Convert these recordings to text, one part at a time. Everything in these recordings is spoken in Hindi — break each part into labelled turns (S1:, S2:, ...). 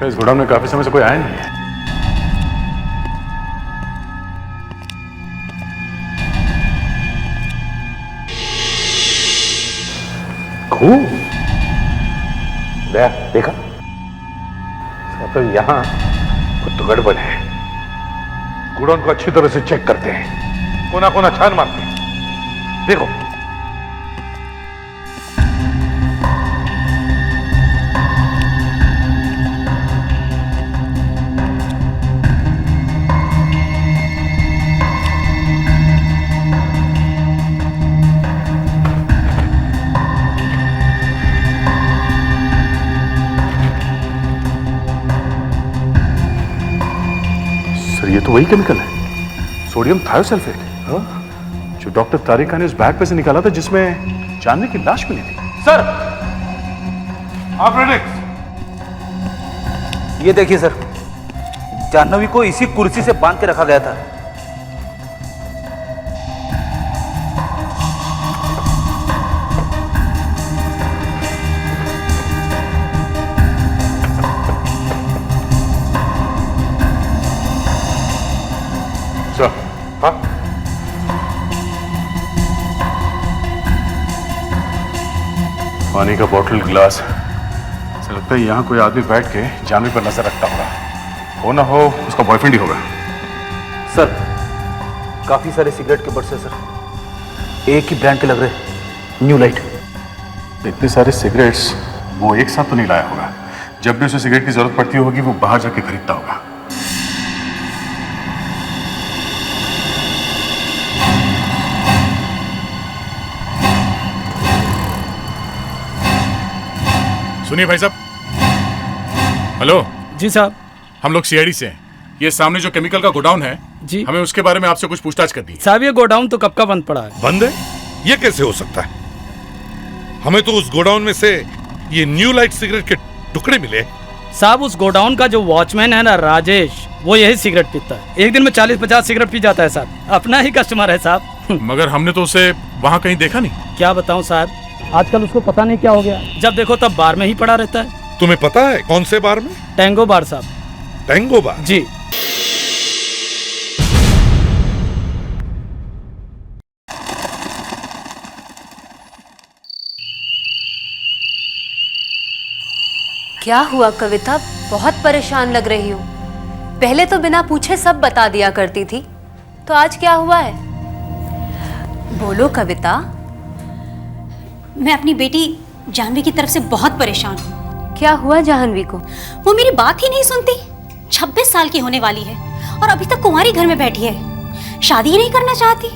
S1: इस गोडाउन में काफी समय से कोई आया नहीं है।
S2: देखा तो यहाँ कुछ तो गड़बड़ है। गोडाउन को अच्छी तरह से चेक करते हैं, कोना कोना छान मारते हैं। देखो
S1: ये तो वही केमिकल है, सोडियम थायोसल्फेट, जो डॉक्टर तारिक खान ने उस बैग पे से निकाला था जिसमें जानवी की लाश मिली थी।
S2: सर, ऑपरेटिक्स,
S3: ये देखिए सर, जाह्नवी को इसी कुर्सी से बांध के रखा गया था।
S2: हाँ?
S1: पानी का बॉटल, ग्लास, ऐसा लगता है यहाँ कोई आदमी बैठ के जानवी पर नजर रखता होगा। हो ना हो उसका बॉयफ्रेंड ही होगा।
S3: सर, काफी सारे सिगरेट के बट्स हैं सर, एक ही ब्रांड के लग रहे, न्यू लाइट।
S1: इतने सारे सिगरेट्स वो एक साथ तो नहीं लाया होगा। जब भी उसे सिगरेट की जरूरत पड़ती होगी वो बाहर जाके खरीदता होगा।
S4: सुनिए भाई साहब। हेलो
S5: जी साहब।
S4: हम लोग सीआईडी से हैं। ये सामने जो केमिकल का गोडाउन है
S5: जी,
S4: हमें उसके बारे में आपसे कुछ पूछताछ करनी है।
S5: साहब ये गोडाउन तो कब का बंद पड़ा है।
S6: बंद है? ये कैसे हो सकता है? हमें तो उस गोडाउन में से ये न्यू लाइट सिगरेट के टुकड़े मिले।
S5: साहब उस गोडाउन का जो वॉचमैन है ना राजेश, वो यही सिगरेट पीता है। एक दिन में 40-50 सिगरेट पी जाता है साहब, अपना ही कस्टमर है साहब।
S4: मगर हमने तो उसे वहाँ कहीं देखा नहीं।
S5: क्या बताऊं साहब, आजकल उसको पता नहीं क्या हो गया, जब देखो तब बार में ही पड़ा रहता है।
S6: तुम्हें पता है कौन से बार में?
S5: टैंगो बार साहब।
S6: टैंगो बार?
S5: जी।
S7: क्या हुआ कविता, बहुत परेशान लग रही हो। पहले तो बिना पूछे सब बता दिया करती थी, तो आज क्या हुआ है? बोलो कविता।
S8: मैं अपनी बेटी जाह्नवी की तरफ से बहुत परेशान हूँ।
S7: क्या हुआ जाह्नवी को?
S8: वो मेरी बात ही नहीं सुनती। 26 साल की होने वाली है और अभी तक कुंवारी घर में बैठी है, शादी ही नहीं करना चाहती।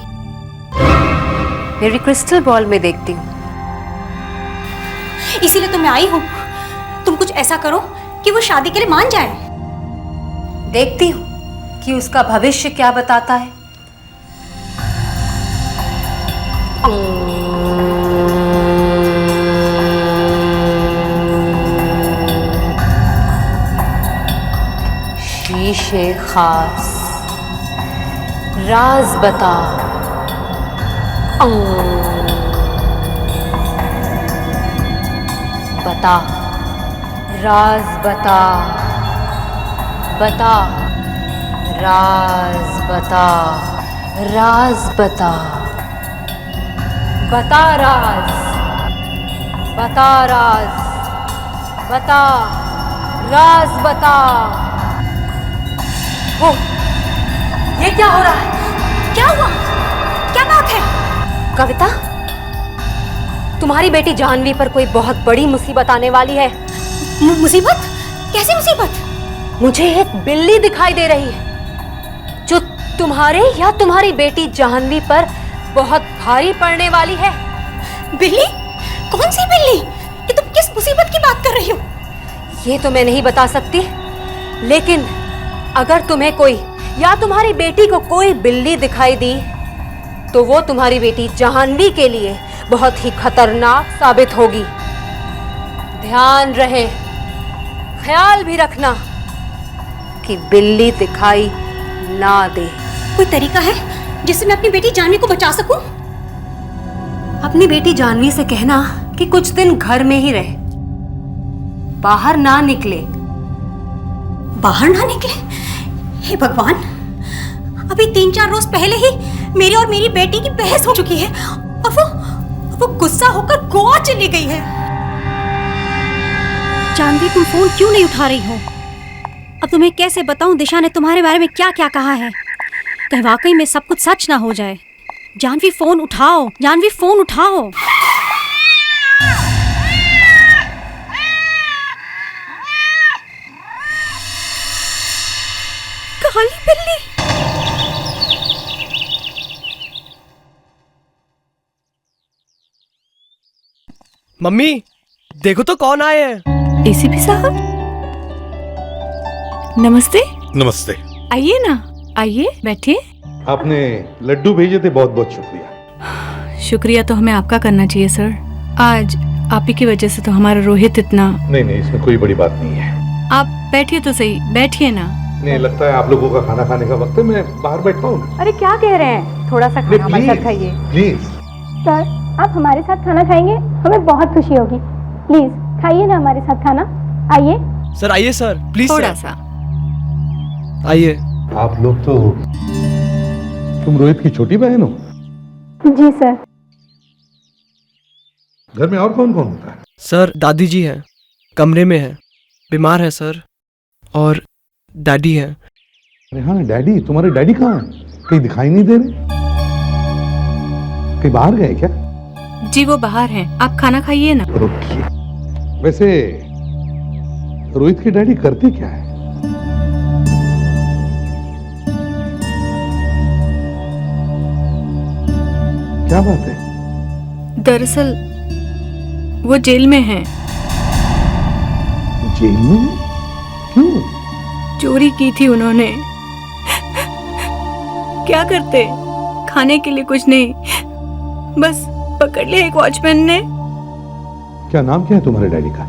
S7: मेरी क्रिस्टल बॉल में देखती हूँ।
S8: इसीलिए तो मैं आई हूँ। तुम कुछ ऐसा करो कि वो शादी के लिए मान जाए।
S7: देखती हूँ कि उसका भविष्य क्या बताता है। शीशे खास, राज बता। बता, राज बता, बता, राज बता, राज बता, बता राज, बता राज, बता, राज बता। हो, ये क्या हो रहा है?
S8: क्या हुआ? क्या बात है?
S7: कविता, तुम्हारी बेटी जाह्नवी पर कोई बहुत बड़ी मुसीबत आने वाली है।
S8: मुसीबत? कैसी मुसीबत?
S7: मुझे एक बिल्ली दिखाई दे रही है जो तुम्हारे या तुम्हारी बेटी जाह्नवी पर बहुत भारी पड़ने वाली है।
S8: बिल्ली? कौन सी बिल्ली? ये तुम किस मुसीबत की बात कर रही हो?
S7: ये तो मैं नहीं बता सकती, लेकिन अगर तुम्हें कोई या तुम्हारी बेटी को कोई बिल्ली दिखाई दी तो वो तुम्हारी बेटी जाह्नवी के लिए बहुत ही खतरनाक साबित होगी। ध्यान रहे, ख्याल भी रखना कि बिल्ली दिखाई ना दे।
S8: कोई तरीका है जिससे मैं अपनी बेटी जाह्नवी को बचा सकूं?
S7: अपनी बेटी जाह्नवी से कहना कि कुछ दिन घर में ही रहे, बाहर ना निकले।
S8: बाहर ना निकले? हे भगवान, अभी 3-4 रोज पहले ही मेरी और मेरी बेटी की बहस हो चुकी है और वो गुस्सा होकर गोवा चली गई है। जाह्नवी, तुम फोन क्यों नहीं उठा रही हो? अब तुम्हें कैसे बताऊं दिशा ने तुम्हारे बारे में क्या क्या कहा है? कहीं वाकई में सब कुछ सच ना हो जाए। जाह्नवी, फोन उठाओ। जाह्नवी, फोन उठाओ। काली बिल्ली।
S9: मम्मी देखो तो कौन आए हैं।
S10: एसीपी साहब, नमस्ते।
S6: नमस्ते।
S10: आइए ना, आइए बैठिए।
S2: आपने लड्डू भेजे थे, बहुत बहुत शुक्रिया।
S10: शुक्रिया तो हमें आपका करना चाहिए सर। आज आप ही की वजह से तो हमारा रोहित इतना।
S2: नहीं नहीं, इसमें कोई बड़ी बात नहीं है।
S10: आप बैठिए तो सही, बैठिए ना।
S2: नहीं, लगता है आप लोगों का खाना खाने का वक्त है, मैं बाहर बैठता हूँ।
S11: अरे क्या कह रहे हैं, थोड़ा सा खाना हमारे साथ खाइए।
S2: प्लीज
S11: सर, आप हमारे साथ खाना खाएंगे, हमें बहुत खुशी होगी। प्लीज खाइए ना हमारे साथ खाना, आइए।
S9: सर आइए सर, प्लीज
S10: थोड़ा
S9: सर।
S10: सा
S9: आइए।
S2: आप लोग तो, तुम रोहित की छोटी बहन हो?
S11: जी सर।
S2: घर में और कौन कौन होता है?
S9: सर दादी जी हैं, कमरे में हैं, बीमार है सर, और डैडी हैं।
S2: अरे हाँ, डैडी। तुम्हारे डैडी कहाँ हैं? कहीं दिखाई नहीं दे रहे। कहीं बाहर गए क्या?
S10: जी वो बाहर हैं, आप खाना खाइए ना।
S2: रुकिए, वैसे रोहित के डैडी करते क्या है? क्या बात है?
S10: दरअसल वो जेल में हैं।
S2: जेल में? क्यों?
S10: चोरी की थी उन्होंने। क्या करते, खाने के लिए कुछ नहीं, बस पकड़ लिया एक वॉचमैन ने।
S2: क्या नाम क्या है तुम्हारे डैडी का?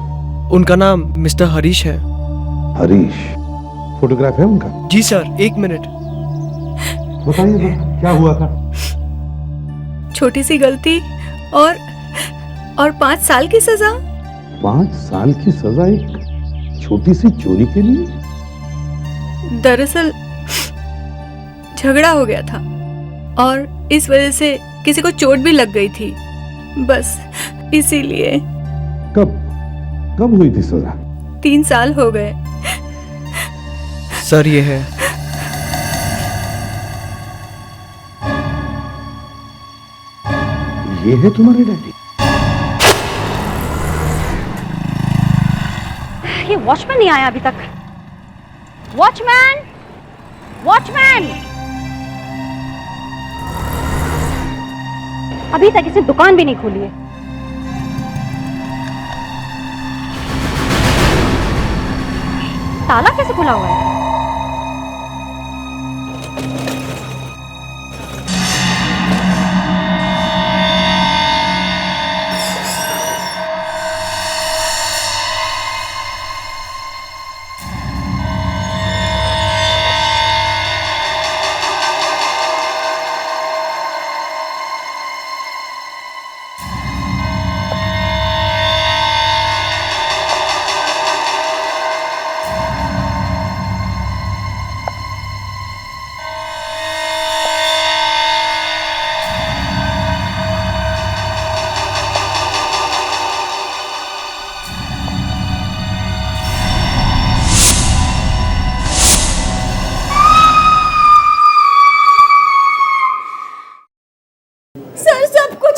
S9: उनका नाम मिस्टर हरीश है।
S2: हरीश? फोटोग्राफ है उनका?
S9: जी सर, 1 मिनट।
S2: बताइए जरा, क्या हुआ था?
S10: छोटी सी गलती और 5 साल की सजा।
S2: 5 साल की सजा एक छोटी सी चोरी के लिए?
S10: दरअसल झगड़ा हो गया था और इस वजह से किसी को चोट भी लग गई थी, बस इसीलिए।
S2: कब हुई थी सजा?
S10: 3 साल हो गए।
S9: सर ये है।
S2: ये है तुम्हारे डैडी?
S8: ये वॉचमैन नहीं आया अभी तक। Watchman, watchman! अभी तक इसे दुकान भी नहीं खुली है। ताला कैसे खुला हुआ है?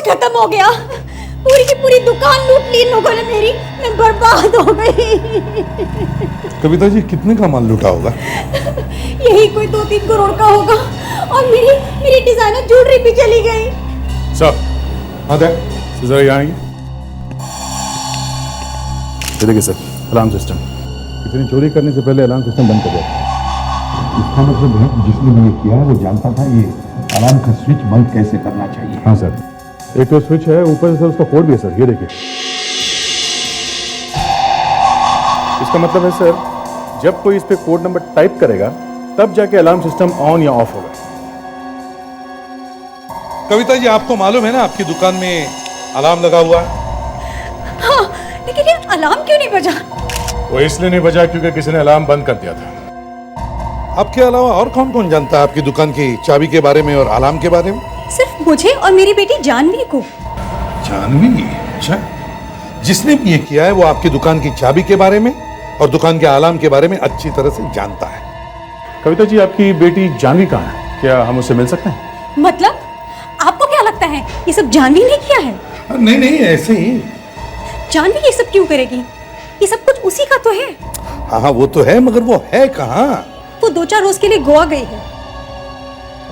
S8: खत्म हो गया। पूरी की पूरी दुकान लूट ली इन लोगों ने मेरी। मैं बर्बाद हो गई।
S6: कविता जी, कितने का माल लूटा होगा?
S8: यही कोई 2-3 करोड़ का होगा। और मेरी डिजाइनर ज्वेलरी भी चली गई।
S1: सर,
S6: हाँ दे।
S1: जरा यहाँ आइए। ये देखिए सर, अलार्म सिस्टम। किसी ने चोरी करने से पहले अलार्म सिस्टम बंद कर दिया।
S2: इसका मतलब है जिसने ये किया है वो जानता था ये अलार्म का स्विच बंद कैसे करना चाहिए।
S1: हाँ सर, एक तो स्विच है, ऊपर से सर उसका कोड भी है सर, ये देखिए। इसका मतलब है सर, जब कोई इस पे कोड नंबर टाइप करेगा तब जाके अलार्म सिस्टम ऑन या ऑफ होगा।
S6: कविता जी, आपको मालूम है ना आपकी दुकान में अलार्म लगा हुआ है?
S8: हाँ, लेकिन ये अलार्म क्यों नहीं बजा?
S1: वो इसलिए नहीं बजा क्योंकि किसी ने अलार्म बंद कर दिया था।
S6: आपके अलावा और कौन कौन जानता है आपकी दुकान की चाबी के बारे में और अलार्म के बारे में?
S8: सिर्फ मुझे और मेरी बेटी जानवी को।
S6: जानवी? अच्छा, जिसने भी ये किया है वो आपकी दुकान की चाबी के बारे में और दुकान के अलार्म के बारे में अच्छी तरह से जानता है।
S1: कविता जी, आपकी बेटी जानवी कहाँ है? क्या हम उससे मिल सकते हैं?
S8: मतलब आपको क्या लगता है ये सब जानवी ने किया है?
S6: नहीं नहीं, ऐसे ही।
S8: जानवी ये सब क्यों करेगी? ये सब कुछ उसी का तो है।
S6: हाँ हाँ, वो तो है, मगर वो है कहाँ?
S8: वो 2-4 रोज के लिए गोवा गई है।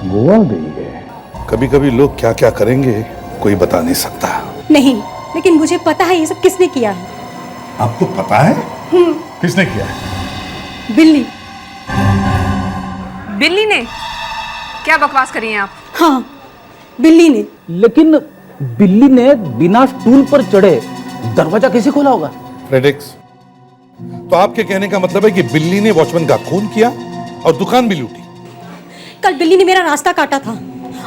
S6: गोवा गई है? कभी कभी लोग क्या क्या करेंगे कोई बता नहीं सकता।
S8: नहीं, लेकिन मुझे पता है ये सब किसने किया है।
S6: आपको पता है?
S1: किसने किया है?
S8: बिल्ली।
S7: बिल्ली ने? क्या बकवास करी हैं आप?
S8: हाँ, बिल्ली ने।
S3: लेकिन बिल्ली ने बिना स्टूल पर चढ़े दरवाजा कैसे खोला होगा?
S6: फ्रेडेक्स, तो आपके कहने का मतलब है कि बिल्ली ने वॉचमैन का खून किया और दुकान भी लूटी?
S8: कल बिल्ली ने मेरा रास्ता काटा था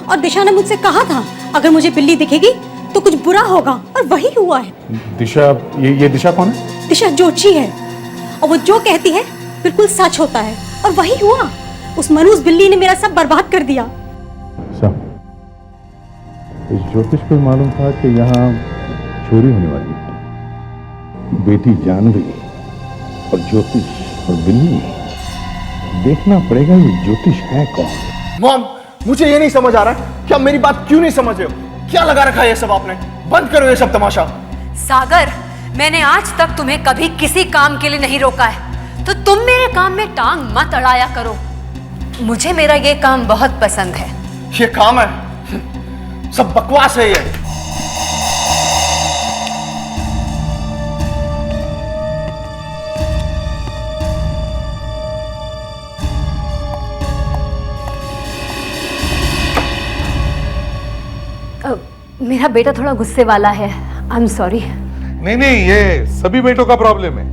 S8: और दिशा ने मुझसे कहा था अगर मुझे बिल्ली दिखेगी तो कुछ बुरा होगा, और वही हुआ है।
S1: दिशा? ये दिशा कौन है?
S8: दिशा जोशी है, और वो जो कहती है बिल्कुल सच होता है, और वही हुआ। उस मनुष्य बिल्ली ने मेरा सब बर्बाद कर दिया।
S1: इस ज्योतिष को मालूम था कि यहाँ चोरी होने वाली है।
S2: बेटी जानवी और ज्योतिष और बिल्ली, देखना पड़ेगा ये ज्योतिष है कौन।
S9: मॉम, मुझे ये नहीं समझ आ रहा कि आप मेरी बात क्यों नहीं समझ रहे हो। क्या लगा रखा है ये सब आपने? बंद करो ये सब तमाशा।
S7: सागर, मैंने आज तक तुम्हें कभी किसी काम के लिए नहीं रोका है, तो तुम मेरे काम में टांग मत अड़ाया करो। मुझे मेरा ये काम बहुत पसंद है।
S9: ये काम है, सब बकवास है ये।
S7: मेरा बेटा थोड़ा गुस्से वाला है, आई एम सॉरी।
S6: नहीं नहीं, ये सभी बेटों का प्रॉब्लम है।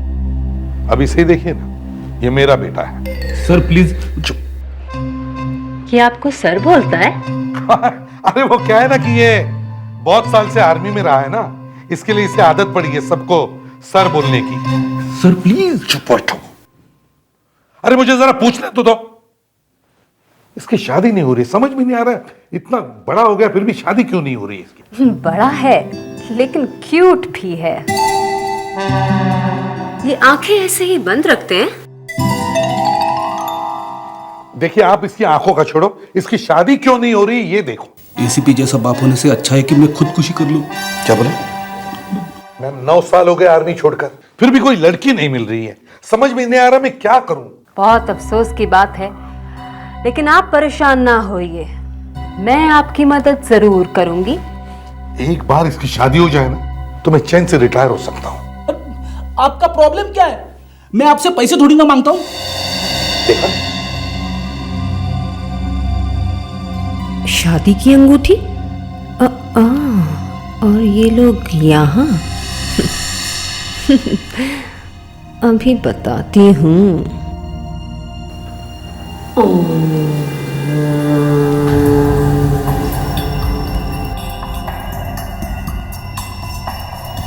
S6: अब इसे देखिए ना, ये मेरा बेटा है।
S3: Sir please.
S7: ये आपको सर बोलता है?
S6: अरे वो क्या है ना कि ये बहुत साल से आर्मी में रहा है ना, इसके लिए इसे आदत पड़ी है सबको सर बोलने की।
S3: Sir please.
S6: चुप बैठो। अरे मुझे जरा पूछने तो दो। इसकी शादी नहीं हो रही, समझ में नहीं आ रहा है। इतना बड़ा हो गया फिर भी शादी क्यों नहीं हो रही इसकी?
S7: बड़ा है लेकिन क्यूट भी है। ये आंखें ऐसे ही बंद रखते हैं?
S6: देखिए, आप इसकी आंखों का छोड़ो, इसकी शादी क्यों नहीं हो रही ये देखो।
S3: एसीपी जैसा बाप होने से अच्छा है कि मैं खुदकुशी कर लूं।
S6: क्या बोले? मैम, 9 साल हो गए आर्मी छोड़कर, फिर भी कोई लड़की नहीं मिल रही है। समझ में नहीं आ रहा मैं क्या करूं।
S7: बहुत अफसोस की बात है, लेकिन आप परेशान ना होइए, मैं आपकी मदद जरूर करूंगी।
S6: एक बार इसकी शादी हो जाए ना तो मैं चैन से रिटायर हो सकता हूं।
S3: आपका प्रॉब्लम क्या है? मैं आपसे पैसे थोड़ी ना मांगता हूं।
S6: देखा,
S7: शादी की अंगूठी? और ये लोग यहाँ? अभी बताती हूँ।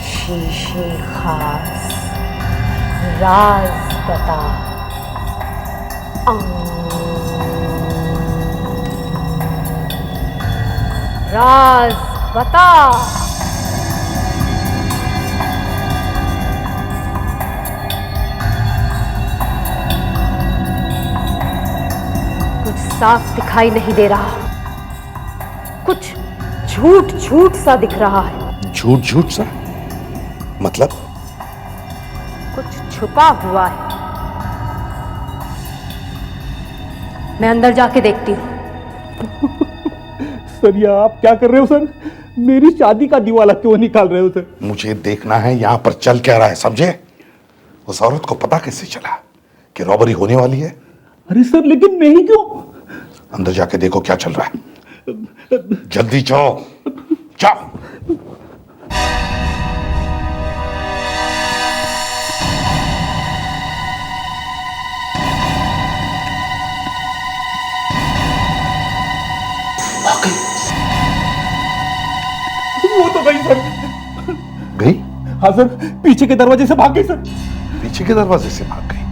S7: शीशे खास राज बता। राज बता। कुछ साफ दिखाई नहीं दे रहा, कुछ झूठ झूठ सा दिख रहा है।
S6: झूठ झूठ सा मतलब?
S7: कुछ छुपा हुआ है। मैं अंदर जाके देखती हूँ।
S3: सर ये आप क्या कर रहे हो सर? मेरी शादी का दिवाला क्यों निकाल रहे हो सर?
S6: मुझे देखना है यहां पर चल क्या रहा है, समझे? उस औरत को पता कैसे चला कि रॉबरी होने वाली है?
S3: अरे सर लेकिन मैं ही क्यों?
S6: अंदर जाके देखो क्या चल रहा है। जल्दी जाओ, जाओ।
S3: वो तो गई सर।
S6: गई?
S3: हाँ सर, पीछे के दरवाजे से भाग गई सर।
S6: पीछे के दरवाजे से भाग गई?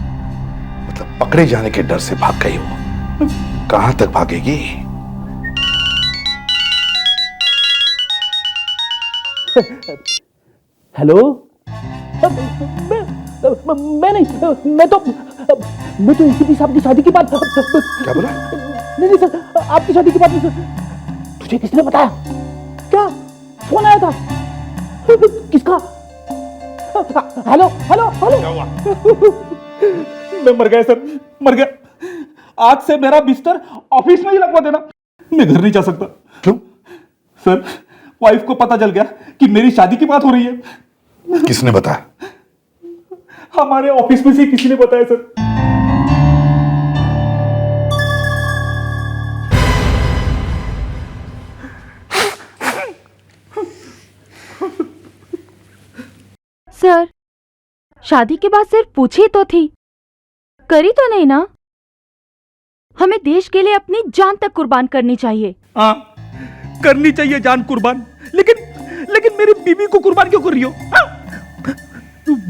S6: मतलब पकड़े जाने के डर से भाग गई वो। कहां तक भागेगी?
S3: हेलो? मैं नहीं, मैं तो एसीपी साहब की शादी की बात।
S6: क्या बोला?
S3: नहीं सर, आपकी शादी की बात नहीं सर। तुझे किसने बताया? क्या फोन आया था? किसका? Hello hello hello.
S6: क्या हुआ?
S3: मैं मर गया सर, मर गया। आज से मेरा बिस्तर ऑफिस में ही लगवा देना। मैं घर नहीं जा सकता।
S6: क्यों?
S3: सर वाइफ को पता चल गया कि मेरी शादी की बात हो रही है।
S6: किसने बताया?
S3: हमारे ऑफिस में से किसी ने बताया सर।
S11: सर शादी के बाद सिर्फ पूछी तो थी, करी तो नहीं ना? हमें देश के लिए अपनी जान तक कुर्बान करनी चाहिए।
S3: हाँ करनी चाहिए जान कुर्बान, लेकिन मेरी बीवी को कुर्बान क्यों कर रही हो?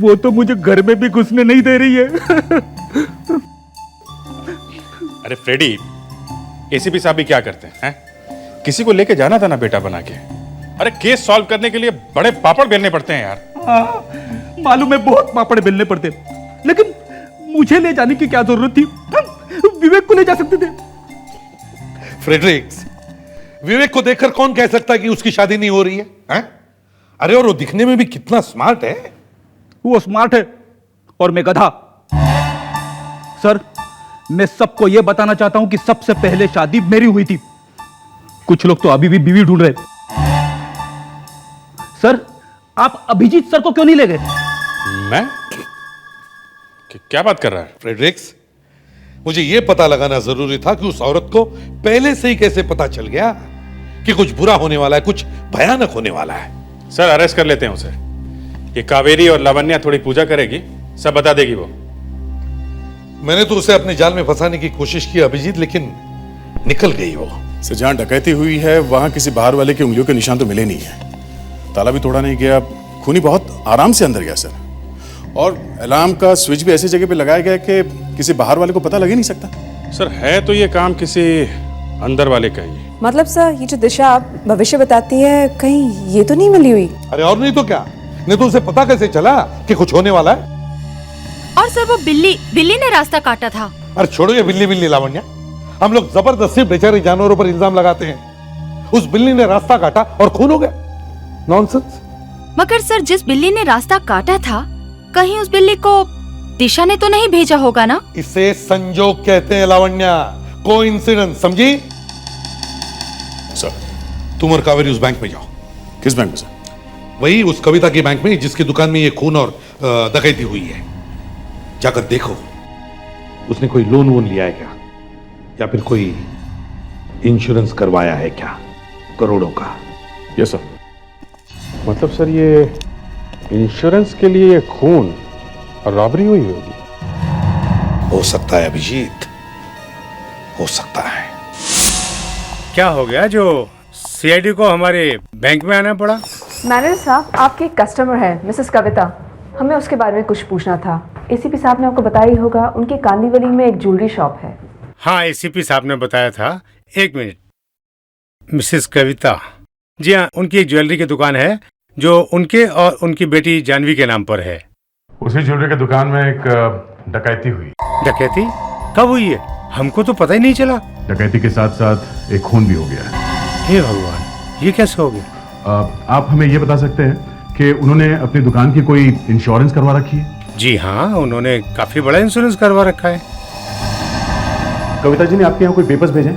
S3: वो तो मुझे घर में भी घुसने नहीं दे रही है।
S4: अरे फ्रेडी, एसीपी साहब भी क्या करते हैं? किसी को लेके जाना था ना बेटा बना के। अरे केस सॉल्व करने के लिए बड़े पापड़ बेलने पड़ते हैं यार।
S3: हाँ, मालूम है बहुत पापड़ बेलने पड़ते, लेकिन मुझे ले जाने की क्या जरूरत थी? विवेक को ले जा सकते थे।
S6: फ्रेडरिक्स, विवेक को देखकर कौन कह सकता है कि उसकी शादी नहीं हो रही है? अरे और वो दिखने में भी कितना स्मार्ट है।
S3: वो स्मार्ट है और मैं गधा। सर मैं सबको यह बताना चाहता हूं कि सबसे पहले शादी मेरी हुई थी। कुछ लोग तो अभी भी बीवी ढूंढ रहे। सर आप अभिजीत सर को क्यों नहीं ले गए?
S4: मैं? क्या बात कर रहा है?
S6: फ्रेडरिक्स, मुझे यह पता लगाना जरूरी था कि उस औरत को पहले से ही कैसे पता चल गया कि कुछ बुरा होने वाला है, कुछ भयानक होने वाला है।
S4: सर अरेस्ट कर लेते हैं उसे। ये कावेरी और लावण्या थोड़ी पूजा करेगी, सब बता देगी वो।
S6: मैंने तो उसे अपने जाल में फंसाने की कोशिश की अभिजीत, लेकिन निकल गई वो।
S1: सर जहां डकैती हुई है वहां किसी बाहर वाले की उंगलियों के निशान तो मिले नहीं है। ताला भी तोड़ा नहीं गया, खूनी बहुत आराम से अंदर गया सर। और अलार्म का स्विच भी ऐसी जगह पे लगाया गया कि किसी बाहर वाले को पता लग ही नहीं सकता।
S4: सर है तो ये काम किसी अंदर वाले का ही।
S12: मतलब सर ये जो दिशा आप भविष्य बताती है, कहीं ये तो नहीं मिली हुई?
S6: अरे और नहीं तो क्या, नहीं तो उसे पता कैसे चला कि कुछ होने वाला है?
S8: और सर वो बिल्ली ने रास्ता काटा था।
S6: अरे छोड़ो ये बिल्ली लावण्या, हम लोग जबरदस्ती बेचारे जानवरों पर इल्जाम लगाते हैं। उस बिल्ली ने रास्ता काटा और खून हो गया। नॉनसेंस।
S8: मगर सर जिस बिल्ली ने रास्ता काटा था, कहीं उस बिल्ली को दिशा ने तो नहीं भेजा होगा ना?
S6: इसे संजोग कहते हैं लावण्या, कोइंसिडेंस, समझी?
S1: सर
S6: तुम और कावेरी उस बैंक में जाओ।
S1: किस बैंक में सर?
S6: वही उस कविता की बैंक में जिसकी दुकान में ये खून और डकैती हुई है। जाकर देखो उसने कोई लोन वोन लिया है क्या, या फिर कोई इंश्योरेंस करवाया है क्या करोड़ों का?
S1: Yes sir.
S2: मतलब सर ये इंश्योरेंस के लिए ये खून और रॉबरी हुई होगी?
S6: हो सकता है अभिजीत, हो सकता है।
S13: क्या हो गया जो सीआईडी को हमारे बैंक में आना पड़ा?
S12: मैनेजर साहब, आपकी कस्टमर है मिसेस कविता, हमें उसके बारे में कुछ पूछना था। एसीपी साहब ने आपको बताया ही होगा, उनके कांदीवली में एक ज्वेलरी शॉप है।
S13: हाँ एसीपी साहब ने बताया था। एक मिनट, मिसेस कविता, जी हाँ, उनकी एक ज्वेलरी की दुकान है जो उनके और उनकी बेटी जानवी के नाम पर है।
S1: उसी ज्वेलरी की दुकान में एक डकैती हुई।
S13: डकैती कब हुई है? हमको तो पता ही नहीं चला।
S1: डकैती के साथ साथ एक खून भी हो गया है।
S13: हे भगवान, ये कैसे हो गया?
S1: आप हमें ये बता सकते हैं कि उन्होंने अपनी दुकान की कोई इंश्योरेंस करवा रखी है?
S13: जी हाँ, उन्होंने काफी बड़ा इंश्योरेंस करवा रखा है।
S1: कविता जी ने आपके यहाँ कोई पेपर्स भेजे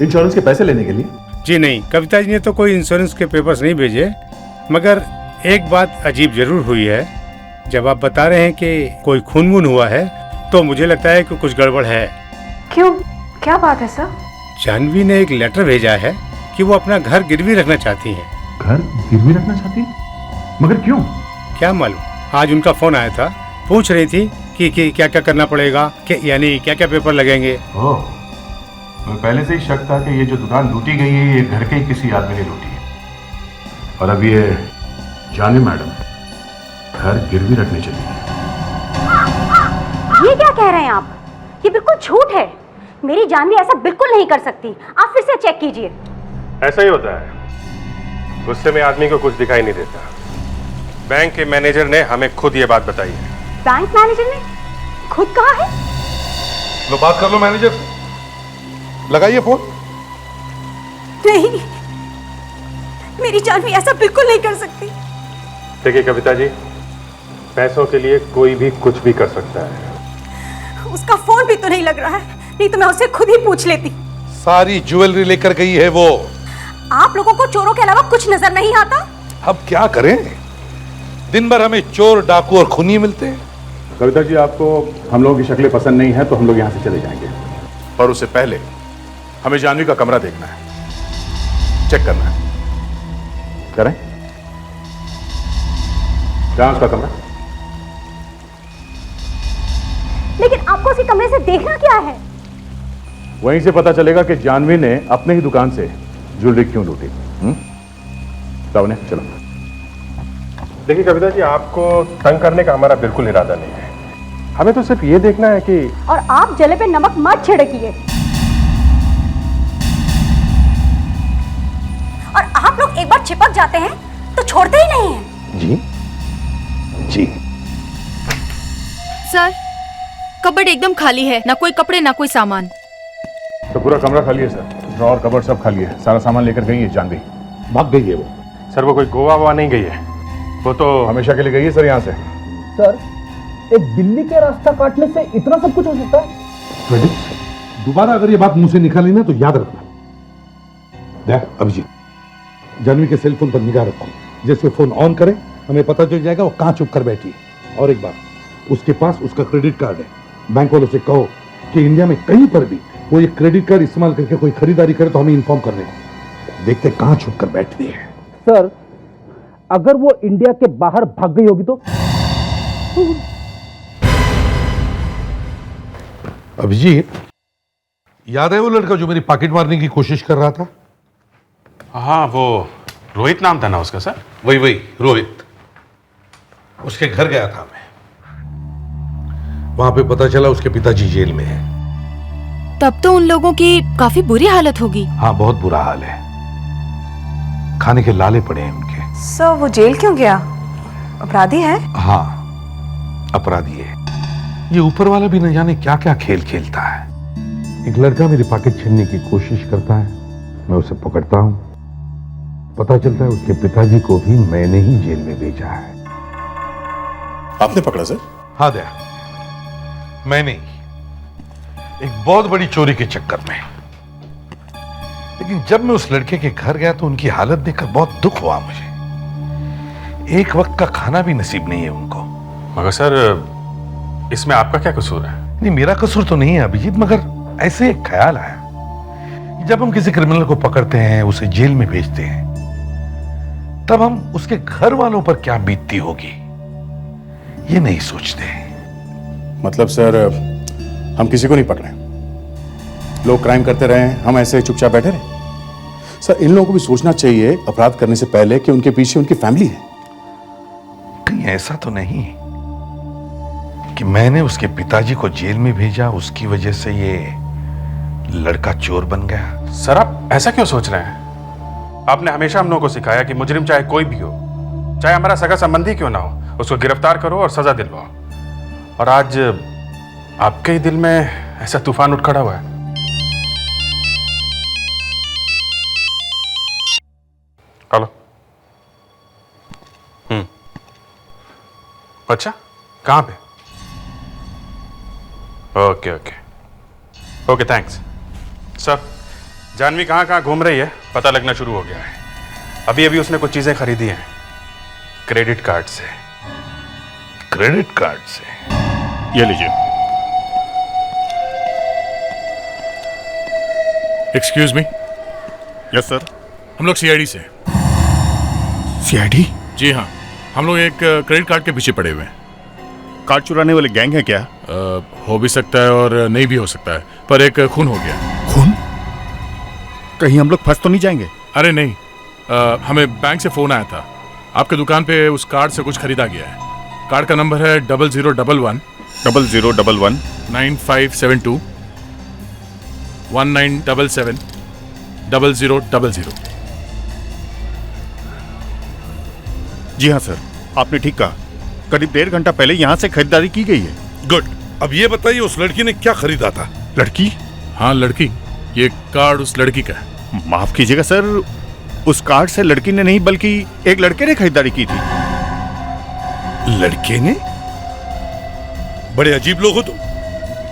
S1: इंश्योरेंस के पैसे लेने के लिए?
S13: जी नहीं, कविता जी ने तो कोई इंश्योरेंस के पेपर्स नहीं भेजे, मगर एक बात अजीब जरूर हुई है। जब आप बता रहे हैं कि कोई खून वून हुआ है तो मुझे लगता है कि कुछ गड़बड़ है।
S12: क्यों, क्या बात है सर?
S13: जानवी ने एक लेटर भेजा है कि वो अपना घर गिरवी रखना चाहती हैं।
S1: घर गिरवी रखना चाहती है? मगर क्यों?
S13: क्या मालूम, आज उनका फोन आया था, पूछ रही थी कि क्या क्या करना पड़ेगा, यानी क्या क्या पेपर लगेंगे।
S1: ओह, मैं पहले से ही शक था कि ये जो दुकान लूटी गई है ये घर के ही किसी आदमी ने लूटी है। और अब ये जानवी मैडम घर गिरवी रखने चली है।
S8: ये क्या कह रहे हैं आप? ये बिल्कुल झूठ है। मेरी जानवी ऐसा बिल्कुल नहीं कर सकती। आप फिर से चेक कीजिए।
S14: ऐसा ही होता है, गुस्से में आदमी को कुछ दिखाई नहीं देता। बैंक के मैनेजर ने हमें खुद ये बात बताई है।
S8: बैंक मैनेजर ने खुद कहा है?
S6: लो बात कर लो मैनेजर से, लगाइए फोन।
S8: नहीं, मेरी जानवी ऐसा बिल्कुल नहीं कर सकती।
S14: देखिए कविता जी, पैसों के लिए कोई भी कुछ भी कर सकता है।
S8: उसका फोन भी तो नहीं लग रहा है, नहीं तो मैं उससे खुद ही पूछ लेती।
S6: सारी ज्वेलरी लेकर गई है वो।
S8: आप लोगों को चोरों के अलावा कुछ नजर नहीं आता?
S6: अब क्या करें, दिन भर हमें चोर, डाकू और खूनी मिलते हैं।
S1: कविता जी, आपको हम लोगों की शक्लें पसंद नहीं है तो हम लोग यहाँ से चले जाएंगे, और उससे पहले हमें जानवी का कमरा देखना है, चेक करना है। करें? कहाँ उसका कमरा?
S8: लेकिन आपको उसी कमरे से देखना क्या है?
S1: वहीं से पता चलेगा कि जानवी ने अपने ही दुकान से ज्वेलरी क्यों लूटी। सावने चलो।
S14: देखिए कविता जी, आपको तंग करने का हमारा बिल्कुल इरादा नहीं है। हमें तो सिर्फ ये देखना है कि
S8: और आप जले पे नमक मत छिड़किए। और आप लोग एक बार चिपक जाते हैं तो छोड़ते ही नहीं हैं।
S6: जी जी
S11: सर, कबर्ड एकदम खाली है, ना कोई कपड़े ना कोई सामान।
S1: तो पूरा कमरा खाली है सर, ड्रॉर कबर्ड सब खाली है, सारा सामान लेकर गई है जानवी।
S6: भाग गई है वो।
S14: सर वो कोई गोवा वोवा नहीं गई है, वो तो
S1: हमेशा के लिए गई है सर यहाँ से।
S9: सर, एक बिल्ली के रास्ता काटने से इतना सब कुछ हो सकता है?
S6: दोबारा अगर ये बात मुंह से निकाली ना तो याद रखना। देख अभिजीत, जानवी के सेल फोन पर निगाह रखो, जैसे फोन ऑन करे हमें पता चल जाएगा वो कहाँ छुप कर बैठी है। और एक बात, उसके पास उसका क्रेडिट कार्ड है, बैंक वालों से कहो कि इंडिया में कहीं पर भी वो ये क्रेडिट कार्ड इस्तेमाल करके कोई खरीदारी करे तो हमें इन्फॉर्म करने को। देखते कहाँ छुप कर बैठती है।
S9: सर, अगर वो इंडिया के बाहर भाग गई होगी तो?
S6: अभिजीत, याद है वो लड़का जो मेरी पॉकेट मारने की कोशिश कर रहा था?
S4: हाँ, वो रोहित नाम था ना उसका सर?
S6: वही रोहित। उसके घर गया था मैं, वहां पे पता चला उसके पिताजी जेल में हैं।
S11: तब तो उन लोगों की काफी बुरी हालत होगी।
S6: हाँ, बहुत बुरा हाल है, खाने के लाले पड़े हैं उनके।
S12: सर, वो जेल क्यों गया? अपराधी है?
S6: हाँ, अपराधी है। ये ऊपर वाला भी न जाने क्या क्या खेल खेलता है। एक लड़का मेरी पॉकेट छीनने की कोशिश करता है, मैं उसे पकड़ता हूं, पता चलता है उसके पिताजी को भी मैंने ही जेल में भेजा है।
S1: आपने पकड़ा सर?
S6: हाँ दया, मैंने ही, एक बहुत बड़ी चोरी के चक्कर में। लेकिन जब मैं उस लड़के के घर गया तो उनकी हालत देखकर बहुत दुख हुआ मुझे। एक वक्त का खाना भी नसीब नहीं है उनको।
S4: मगर सर, इसमें आपका क्या कसूर है?
S6: नहीं, मेरा कसूर तो नहीं है अभिजीत, मगर ऐसे एक ख्याल आया, जब हम किसी क्रिमिनल को पकड़ते हैं, उसे जेल में भेजते हैं, तब हम उसके घर वालों पर क्या बीतती होगी ये नहीं सोचते।
S1: मतलब सर, हम किसी को नहीं पकड़े, लोग क्राइम करते रहे, हम ऐसे चुपचाप बैठे रहे? सर, इन लोगों को भी सोचना चाहिए अपराध करने से पहले कि उनके पीछे उनकी फैमिली है।
S6: कहीं ऐसा तो नहीं कि मैंने उसके पिताजी को जेल में भेजा, उसकी वजह से ये लड़का चोर बन गया?
S4: सर, आप ऐसा क्यों सोच रहे हैं? आपने हमेशा हम लोगों को सिखाया कि मुजरिम चाहे कोई भी हो, चाहे हमारा सगा संबंधी क्यों ना हो, उसको गिरफ्तार करो और सजा दिलवाओ। और आज आपके ही दिल में ऐसा तूफान उठ खड़ा हुआ है। हेलो, अच्छा, कहाँ पे? Okay okay okay, thanks sir. Janvi कहाँ कहाँ घूम रही है पता लगना शुरू हो गया है। अभी अभी उसने कुछ चीजें खरीदी हैं क्रेडिट कार्ड से।
S2: क्रेडिट कार्ड से?
S4: ये लीजिए।
S1: Excuse me.
S4: Yes sir.
S1: हम लोग सीआईडी से।
S4: सीआईडी?
S1: जी हाँ, हम लोग एक क्रेडिट कार्ड के पीछे पड़े हुए हैं।
S4: कार्ड चुराने वाले गैंग है क्या?
S1: हो भी सकता है और नहीं भी हो सकता है, पर एक खून हो गया।
S4: खून? कहीं हम लोग फंस तो नहीं जाएंगे?
S1: अरे नहीं, हमें बैंक से फोन आया था, आपके दुकान पे उस कार्ड से कुछ खरीदा गया है। कार्ड का नंबर है 0011
S4: 0011
S1: 9572 1977 0000।
S4: जी हाँ सर, आपने ठीक कहा। करीब 1.5 घंटा पहले यहाँ से खरीदारी की गई है।
S6: गुड। अब ये बताइए उस लड़की ने क्या खरीदा था?
S4: लड़की?
S1: हाँ लड़की, ये कार्ड उस लड़की का है।
S4: माफ कीजिएगा सर, उस कार्ड से लड़की ने नहीं बल्कि एक लड़के ने खरीदारी की थी।
S6: लड़के ने? बड़े अजीब लोग हो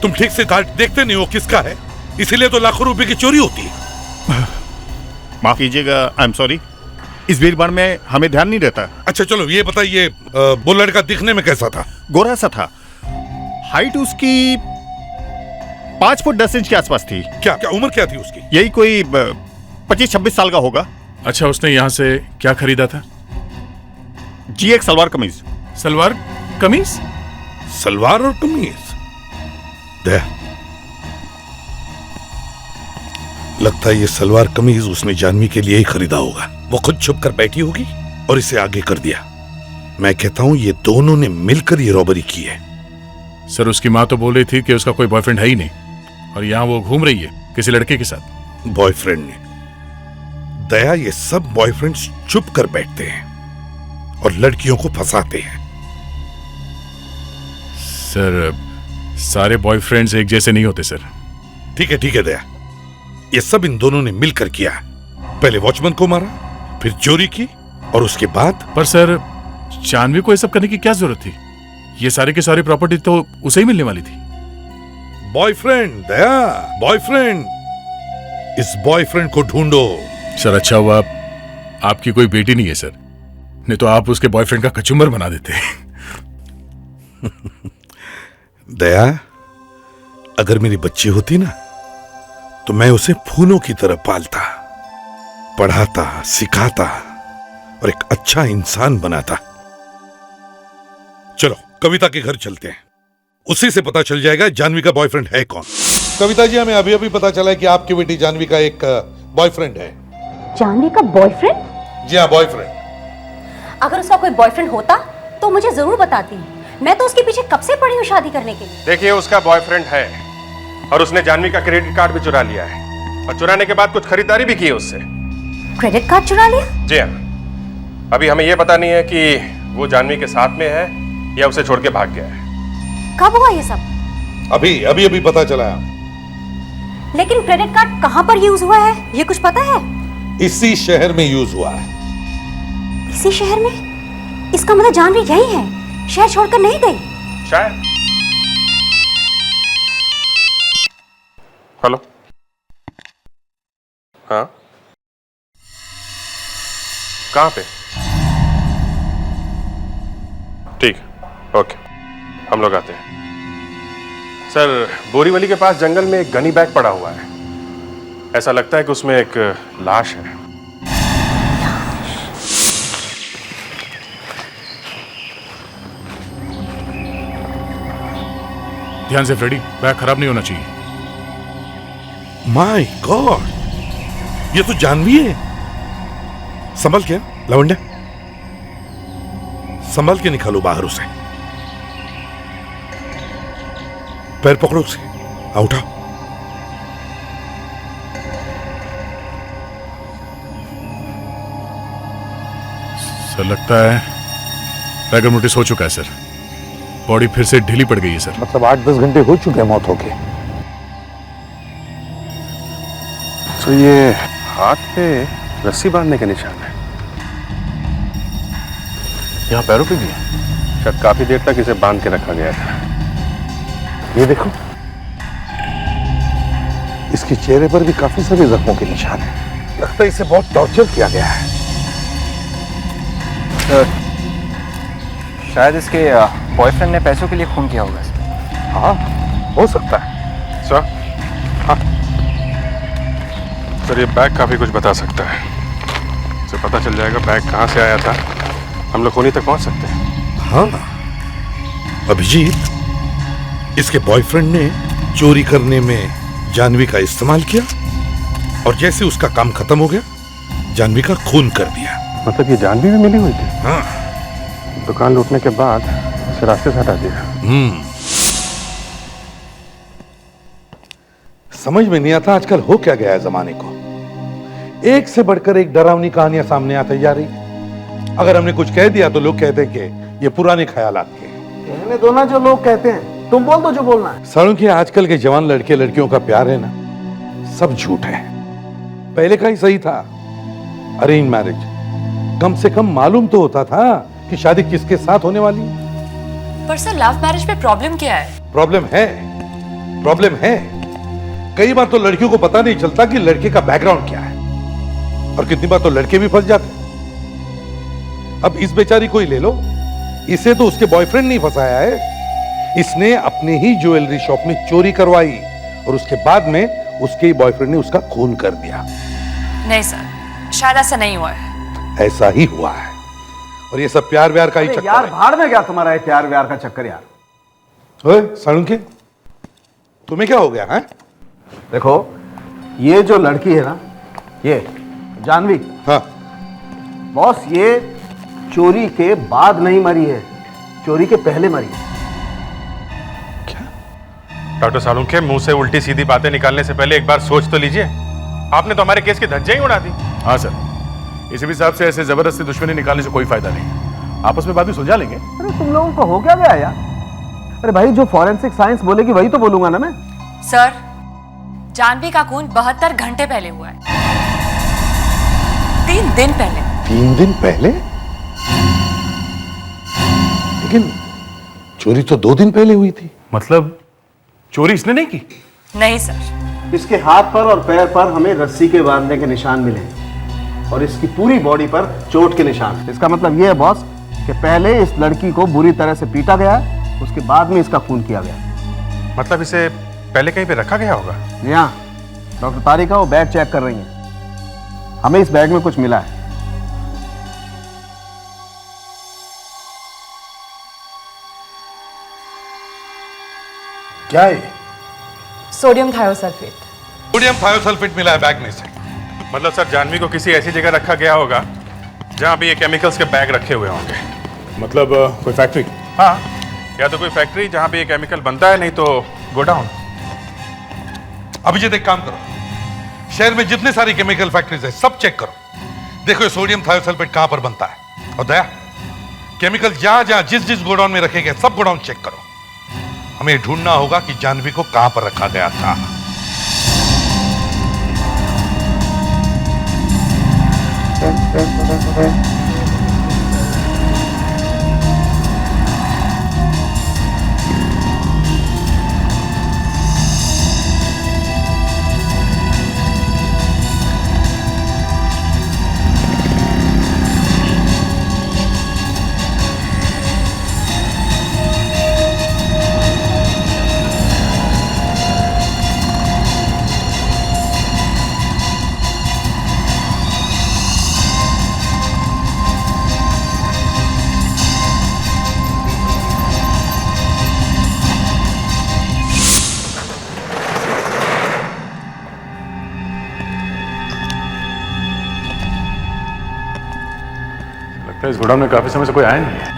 S6: तुम ठीक से कार्ड देखते नहीं हो किसका है, इसीलिए तो लाखों रुपए की चोरी होती है।
S4: माफ कीजिएगा, आई एम सॉरी, इस भीड़ भाड़ में हमें ध्यान नहीं रहता।
S6: अच्छा चलो ये बताइए, वो लड़का दिखने में कैसा था?
S4: गोरा सा था, हाइट उसकी 5 फुट 10 इंच के आसपास थी।
S6: क्या क्या उम्र क्या थी उसकी?
S4: यही कोई 25-26 साल का होगा।
S1: अच्छा, उसने यहाँ से क्या खरीदा था?
S4: जी एक सलवार कमीज।
S1: सलवार कमीज?
S6: सलवार और कमीज? लगता है ये सलवार कमीज उसने जानवी के लिए ही खरीदा होगा। वो खुद छुप कर बैठी होगी और इसे आगे कर दिया। मैं कहता हूं ये दोनों ने मिलकर ये रॉबरी की है।
S1: सर, उसकी माँ तो बोल रही थी कि उसका कोई बॉयफ्रेंड है ही नहीं और यहाँ वो घूम रही है किसी लड़के के साथ।
S6: बॉयफ्रेंड ने? दया, ये सब बॉयफ्रेंड्स चुप कर बैठते हैं और लड़कियों को फंसाते हैं।
S1: सर, सारे बॉयफ्रेंड्स एक जैसे नहीं होते सर।
S6: ठीक है दया, ये सब इन दोनों ने मिलकर किया। पहले वॉचमैन को मारा, फिर चोरी की और उसके बाद।
S1: पर सर, जानवी को ये सब करने की क्या जरूरत थी? ये सारी की सारी प्रॉपर्टी तो उसे ही मिलने वाली थी।
S6: बॉयफ्रेंड दया, बॉयफ्रेंड। इस बॉयफ्रेंड को ढूंढो।
S1: सर, अच्छा हुआ आपकी कोई बेटी नहीं है सर, नहीं तो आप उसके बॉयफ्रेंड का कचूमर बना देते।
S6: दया, अगर मेरी बच्ची होती ना तो मैं उसे फूलों की तरह पालता, पढ़ाता, सिखाता और एक अच्छा इंसान बनाता। चलो कविता के घर चलते हैं, उसी से पता चल जाएगा जानवी का बॉयफ्रेंड है कौन। कविता जी, हमें अभी अभी पता चला है कि आपकी बेटी जानवी का एक बॉयफ्रेंड है।
S8: जानवी का बॉयफ्रेंड?
S6: जी हाँ, बॉयफ्रेंड।
S8: अगर उसका कोई बॉयफ्रेंड होता तो मुझे जरूर बताती। मैं तो उसके पीछे कब से पड़ी हूँ शादी करने के लिए।
S14: देखिए, उसका बॉयफ्रेंड है और उसने जानवी का क्रेडिट कार्ड भी चुरा लिया है और चुराने के बाद कुछ खरीदारी भी की है उससे।
S8: क्रेडिट कार्ड चुरा लिया?
S14: जी हाँ। अभी हमें यह पता नहीं है कि वो जानवी के साथ में है या उसे छोड़ के भाग गया है।
S8: कब हुआ ये सब?
S6: अभी पता चला है।
S8: लेकिन क्रेडिट कार्ड कहाँ पर यूज हुआ है, ये कुछ पता है?
S6: इसी शहर में यूज हुआ है।
S8: इसी शहर में? इसका मतलब जानवी यही है, शहर छोड़कर नहीं गई।
S14: शायद। हेलो। हाँ, कहाँ पे? ठीक, ओके, हम लोग आते हैं। सर, बोरीवली के पास जंगल में एक गनी बैग पड़ा हुआ है। ऐसा लगता है कि उसमें एक लाश है।
S1: ध्यान से फ्रेडी, बैग खराब नहीं होना चाहिए।
S6: माय गॉड, ये तो जानवी है। संभल के लवंडा, संभल के निकालो बाहर उसे। पैर पकड़ो उसे, उठाओ।
S1: सर, लगता है रैगर नोटिस हो चुका है सर। बॉडी फिर से ढीली पड़ गई है सर।
S2: मतलब 8-10 घंटे हो चुके हैं मौत होके।
S14: तो ये हाथ पे रस्सी बांधने के निशान है।
S1: यहाँ पैरों पे भी है।
S14: शायद काफी देर तक इसे बांध के रखा गया था।
S2: ये देखो, इसके चेहरे पर भी काफी सारे जख्मों के निशान हैं। लगता है इसे बहुत टॉर्चर किया गया है।
S15: सर, शायद इसके बॉयफ्रेंड ने पैसों के लिए खून किया होगा सर।
S2: हाँ, हो सकता है।
S14: सर, हाँ सर, ये बैग काफी कुछ बता सकता है। इसे पता चल जाएगा बैग कहाँ से आया था, हम लोग खूनी तक पहुंच सकते हैं।
S6: हाँ, अभिजीत, इसके बॉयफ्रेंड ने चोरी करने में जानवी का इस्तेमाल किया और जैसे उसका काम खत्म हो गया, जानवी का खून कर दिया।
S14: मतलब ये जानवी भी मिली हुई थी?
S6: हाँ।
S14: दुकान लूटने के बाद उसे रास्ते से हटा दिया।
S6: समझ में नहीं आता आजकल हो क्या गया है जमाने को। एक से बढ़कर एक डरावनी कहानियां सामने आती जा रही। अगर हमने कुछ कह दिया तो लोग कहते हैं कि ये पुराने ख्यालात के।
S9: कहने दो ना जो लोग कहते हैं, तुम बोल दो जो बोलना है।
S6: सालों के आजकल के जवान लड़के लड़कियों का प्यार है ना, सब झूठ है। पहले का ही सही था, अरेंज मैरिज। कम से कम मालूम तो होता था कि शादी किसके साथ होने वाली है।
S12: पर सर, लव मैरिज में प्रॉब्लम क्या है?
S6: प्रॉब्लम है। कई बार तो लड़कियों को पता नहीं चलता कि लड़के का बैकग्राउंड क्या है, और कितनी बार तो लड़के भी फंस जाते हैं। अब इस बेचारी को ही ले लो, इसे तो उसके बॉयफ्रेंड नहीं फंसाया है, इसने अपने ही ज्वेलरी शॉप में चोरी करवाई और उसके बाद में उसके ही बॉयफ्रेंड ने उसका खून कर दिया।
S12: नहीं सर, शायद ऐसा नहीं हुआ है।
S6: ऐसा ही हुआ है, और ये सब प्यार व्यार का ही चक्कर
S9: यार,
S6: है।
S9: भाड़ में गया तुम्हारा प्यार व्यार का चक्कर यार।
S6: ओए सालुंके, तुम्हें क्या हो गया है?
S9: देखो, ये जो लड़की है ना, ये जानवी,
S6: हाँ
S9: बॉस, ये चोरी के बाद नहीं मरी है, चोरी के पहले मरी है।
S14: डॉक्टर सालुंखे, मुंह से उल्टी सीधी बातें निकालने से पहले एक बार सोच तो लीजिए। आपने तो हमारे केस की धज्जियां ही उड़ा दी।
S1: हाँ सर, इसी भी हिसाब से ऐसे जबरदस्ती दुश्मनी निकालने से कोई फायदा नहीं। आपस में बात भी सुलझा लेंगे।
S9: अरे तुम लोगों को हो क्या गया यार? अरे भाई, जो फॉरेंसिक साइंस बोलेगी वही तो बोलूंगा ना मैं।
S12: सर, जानवी का खून 72 घंटे पहले हुआ है। 3 दिन पहले।
S6: 3 दिन पहले? लेकिन चोरी तो 2 दिन पहले हुई थी।
S1: मतलब चोरी इसने नहीं की?
S12: नहीं सर।
S9: इसके हाथ पर और पैर पर हमें रस्सी के बांधने के निशान मिले हैं, और इसकी पूरी बॉडी पर चोट के निशान। इसका मतलब यह है बॉस कि पहले इस लड़की को बुरी तरह से पीटा गया, उसके बाद में इसका खून किया गया।
S14: मतलब इसे पहले कहीं पे रखा गया होगा?
S9: जी हाँ, डॉक्टर तारिका वो बैग चेक कर रही हैं। हमें इस बैग में कुछ मिला है।
S6: क्या है?
S12: Sodium thiosulphate.
S6: सोडियम थायोसल्फेट मिला है बैग में से।
S14: मतलब सर, जानवी को किसी ऐसी जगह रखा गया होगा जहां भी ये केमिकल्स के बैग रखे हुए होंगे।
S1: मतलब कोई फैक्ट्री?
S14: हाँ, या तो कोई फैक्ट्री जहां पे ये केमिकल बनता है, नहीं तो गोडाउन।
S6: अभिजीत, एक काम करो, शहर में जितने सारी केमिकल फैक्ट्रीज है सब चेक करो। देखो ये सोडियम थायोसल्फेट कहां पर बनता है। और दया, केमिकल जहां जहां जिस जिस गोडाउन में रखे गए सब गोडाउन चेक करो। हमें ढूंढना होगा कि जानवी को कहां पर रखा गया था।
S1: लगता है इस गोडाउन में काफी समय से कोई आया नहीं है।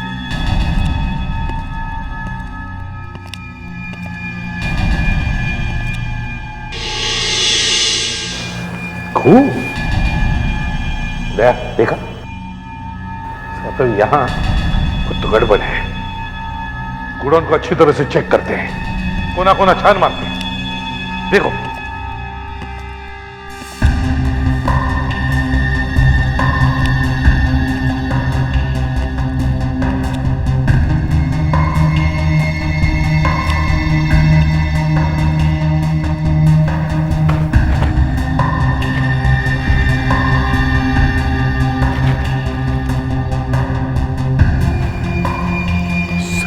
S2: खून? देखा? तो यहाँ कुछ तो गड़बड़ है। गुड़ौन को अच्छी तरह से चेक करते हैं, कोना कोना छान मारते हैं। देखो,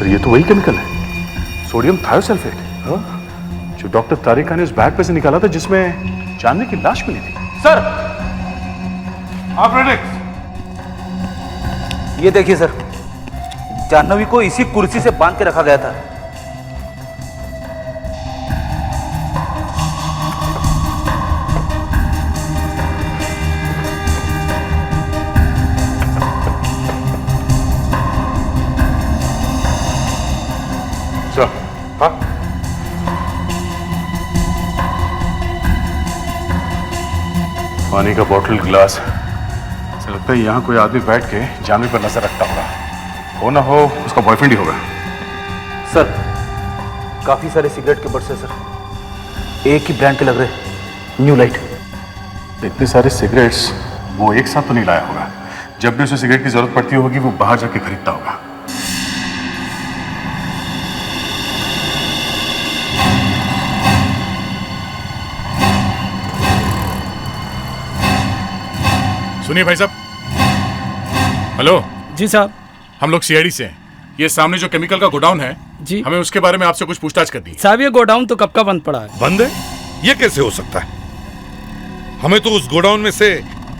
S1: सर ये तो वही केमिकल है, सोडियम थायोसल्फेट, जो डॉक्टर तारिक खान ने उस बैग पे से निकाला था जिसमें जानवी की लाश मिली थी।
S15: सर ये देखिए सर, जाह्नवी को इसी कुर्सी से बांध के रखा गया था।
S1: सर, हाँ पानी का बॉटल, ग्लास, ऐसा लगता है यहाँ कोई आदमी बैठ के जानवी पर नजर रखता होगा, हो ना हो उसका बॉयफ्रेंड ही होगा।
S15: सर काफी सारे सिगरेट के बट्स हैं सर, एक ही ब्रांड के लग रहे, न्यू लाइट।
S1: इतने सारे सिगरेट्स वो एक साथ तो नहीं लाया होगा, जब भी उसे सिगरेट की जरूरत पड़ती होगी वो बाहर जाके खरीदता होगा।
S16: सुनिए भाई साहब। हेलो
S5: जी साहब।
S16: हम लोग सीआईडी से हैं। ये सामने जो केमिकल का गोडाउन है
S5: जी,
S16: हमें उसके बारे में आपसे कुछ पूछताछ करनी है।
S5: साहब ये गोडाउन तो कब का बंद पड़ा है।
S6: बंद है? ये कैसे हो सकता है? हमें तो उस गोडाउन में से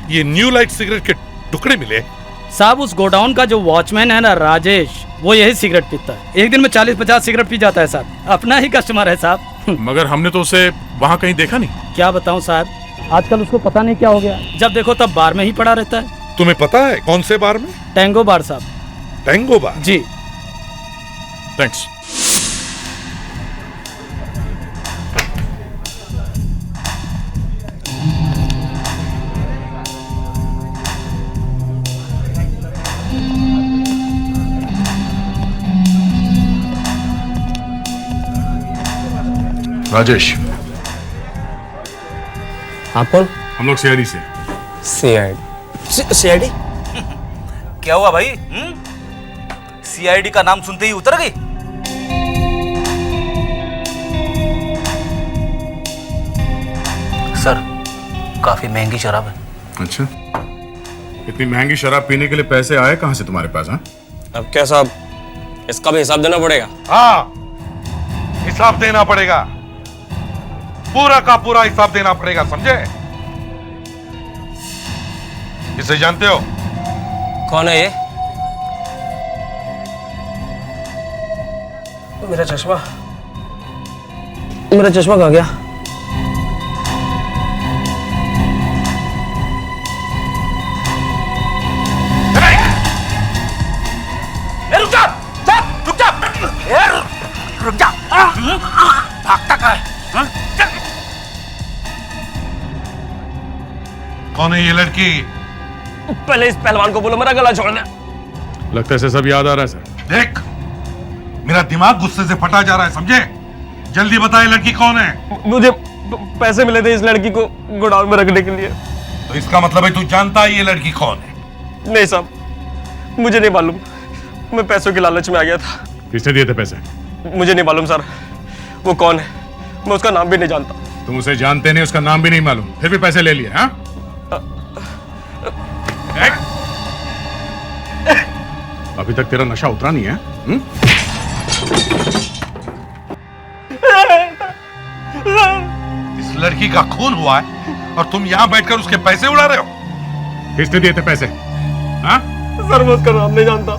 S6: ये न्यू लाइट सिगरेट के टुकड़े मिले।
S5: साहब उस गोडाउन का जो वॉचमैन है ना राजेश, वो यही सिगरेट पीता है। एक दिन में 40-50 सिगरेट पी जाता है साहब, अपना ही कस्टमर है साहब।
S16: मगर हमने तो उसे वहाँ कहीं देखा नहीं।
S5: क्या बताऊँ साहब, आजकल उसको पता नहीं क्या हो गया, जब देखो तब बार में ही पड़ा रहता है।
S6: तुम्हें पता है कौन से बार में?
S5: टैंगो बार साहब।
S6: टैंगो बार?
S5: जी।
S16: थैंक्स।
S1: राजेश।
S17: आप कौन?
S1: हम लोग सीआईडी से।
S17: सीआईडी?
S15: क्या हुआ भाई? सीआईडी का नाम सुनते ही उतर गई? सर काफी महंगी शराब है।
S1: अच्छा, इतनी महंगी शराब पीने के लिए पैसे आए कहां से तुम्हारे पास? हाँ,
S17: अब क्या साहब, इसका भी हिसाब देना पड़ेगा।
S6: हाँ, हिसाब देना पड़ेगा, पूरा का पूरा हिसाब देना पड़ेगा, समझे? इसे जानते हो?
S17: कौन है ये? मेरा चश्मा कहाँ गया?
S15: रुक जा, रुक जा, रुक जा, भागता कहाँ है?
S6: कौन है ये लड़की?
S17: पहले इस पहलवान को बोलो मेरा गला छोड़ना।
S1: लगता है इसे सब याद आ रहा है सर।
S6: देख, मेरा दिमाग गुस्से से फटा जा रहा है, समझे? जल्दी बताए लड़की कौन है?
S17: मुझे पैसे मिले थे इस लड़की को गोडाउन में रखने के लिए।
S6: तो इसका मतलब है तू जानता है ये लड़की कौन है?
S17: नहीं साहब, मुझे नहीं मालूम, मैं पैसों के लालच में आ गया था।
S1: किसने दिए थे पैसे?
S17: मुझे नहीं मालूम सर, वो कौन है, मैं उसका नाम भी नहीं जानता।
S1: तुम उसे जानते नहीं, उसका नाम भी नहीं मालूम, फिर भी पैसे ले लिए? हाँ, अभी तक तेरा नशा उतरा नहीं है?
S6: इस लड़की का खून हुआ है और तुम यहाँ बैठकर उसके पैसे उड़ा रहे हो?
S1: किसने दिए थे पैसे? हाँ?
S17: सर मैं उसका नाम नहीं जानता,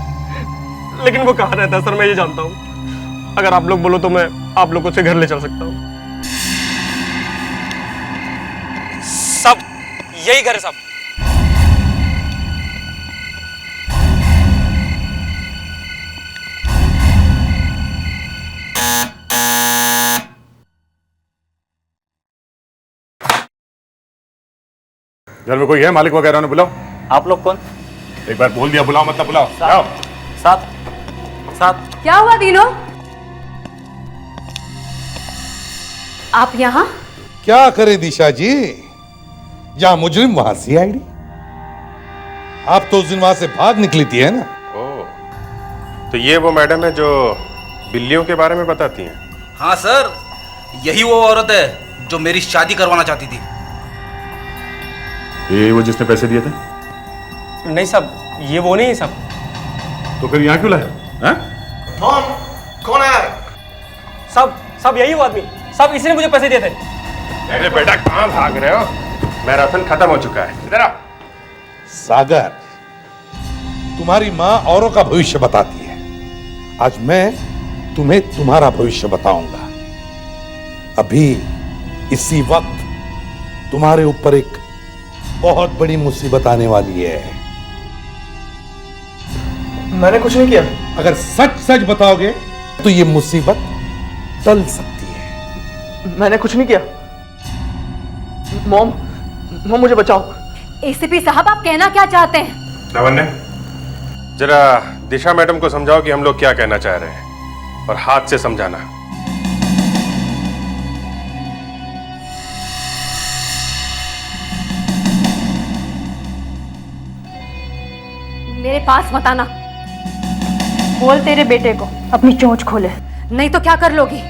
S17: लेकिन वो कहाँ रहता है सर मैं ये जानता हूँ। अगर आप लोग बोलो तो मैं आप लोगों से घर ले चल सकता हूँ। सब यही घर है साहब।
S1: घर में कोई है? मालिक वगैरह ने बुलाओ।
S15: आप लोग कौन?
S1: एक बार बोल दिया बुलाओ मतलब बुलाओ। आओ।
S15: साथ।
S7: क्या हुआ तीनों? आप यहाँ?
S6: क्या करे दिशा जी, जहां मुजरिम वहां सीआईडी। आप तो उस दिन वहां से भाग निकली थी, है ना?
S14: ओह, तो ये वो मैडम है जो बिल्लियों के बारे में बताती हैं?
S15: हाँ सर, यही वो औरत है जो मेरी शादी करवाना चाहती थी।
S1: ये वो जिसने पैसे दिए थे?
S17: नहीं साहब, ये वो नहीं है साहब।
S1: तो फिर यहाँ क्यों लाए? हाँ?
S9: कौन?
S17: कौन आया है? सब यही वो आदमी, सब इसी ने मुझे पैसे दिए थे।
S14: अरे बेटा कहाँ भाग रहे हो? मैराथन खत्म हो चुका है, इधर आओ।
S6: सागर, तुम्हारी माँ औरों का भविष्य बताती है, आज मैं तुम्हें तुम्हारा भविष्य बताऊंगा। अभी इसी वक्त तुम्हारे ऊपर एक बहुत बड़ी मुसीबत आने वाली है।
S17: मैंने कुछ नहीं किया।
S6: अगर सच सच बताओगे तो ये मुसीबत टल सकती है।
S17: मैंने कुछ नहीं किया। मॉम मुझे बचाओ।
S7: एसीपी साहब, आप कहना क्या चाहते हैं?
S14: लावण्य, जरा दिशा मैडम को समझाओ कि हम लोग क्या कहना चाह रहे हैं, और हाथ से समझाना।
S7: मेरे पास मत आना।
S8: बोल तेरे बेटे को अपनी चोंच खोले।
S7: नहीं तो क्या कर लोगी?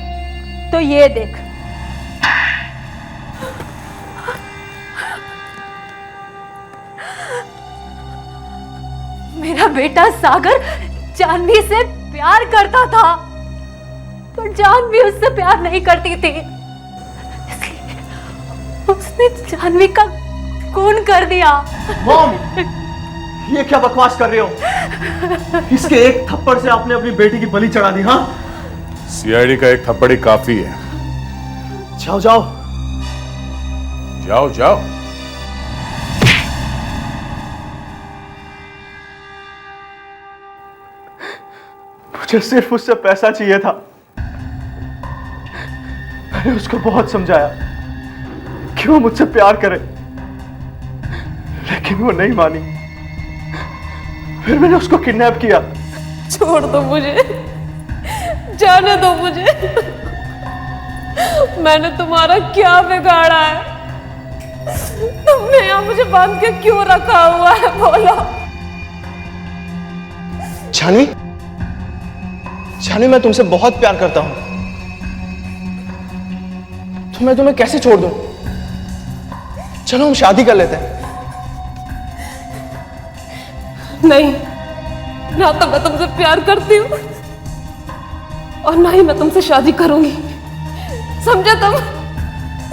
S8: तो ये देख।
S7: मेरा बेटा सागर जानवी से प्यार करता था, पर जानवी उससे प्यार नहीं करती थी, इसलिए उसने जानवी का खून कर दिया।
S17: मॉम, ये क्या बकवास कर रहे हो? इसके एक थप्पड़ से आपने अपनी बेटी की बलि चढ़ा दी। हाँ,
S1: सीआईडी का एक थप्पड़ ही काफी है।
S17: जाओ जाओ
S1: जाओ जाओ।
S17: मुझे सिर्फ उससे पैसा चाहिए था। मैंने उसको बहुत समझाया कि वो मुझसे प्यार करे, लेकिन वो नहीं मानी। फिर मैंने उसको किडनैप किया।
S10: छोड़ दो मुझे, जाने दो मुझे। मैंने तुम्हारा क्या बिगाड़ा है? तुमने यहाँ मुझे बांध के क्यों रखा हुआ है, बोलो।
S17: छानवी, मैं तुमसे बहुत प्यार करता हूं, तो मैं तुम्हें कैसे छोड़ दूं? चलो हम शादी कर लेते हैं।
S10: नहीं, ना तो मैं तुमसे प्यार करती हूँ और ना ही मैं तुमसे शादी करूंगी, समझे तुम?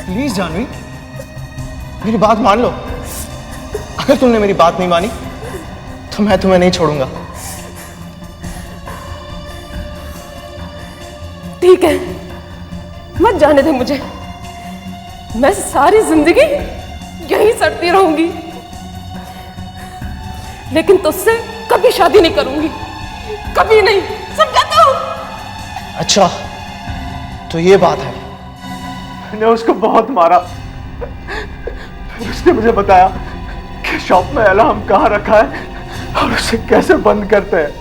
S17: प्लीज जानवी, मेरी बात मान लो। अगर तुमने मेरी बात नहीं मानी तो मैं तुम्हें नहीं छोड़ूंगा।
S10: ठीक है, मत जाने दे मुझे। मैं सारी जिंदगी यहीं सड़ती रहूंगी, लेकिन तुझसे कभी शादी नहीं करूंगी, कभी नहीं, समझा तू?
S17: अच्छा, तो ये बात है। मैंने उसको बहुत मारा। फिर उसने मुझे बताया कि शॉप में अलार्म कहाँ रखा है और उसे कैसे बंद करते हैं।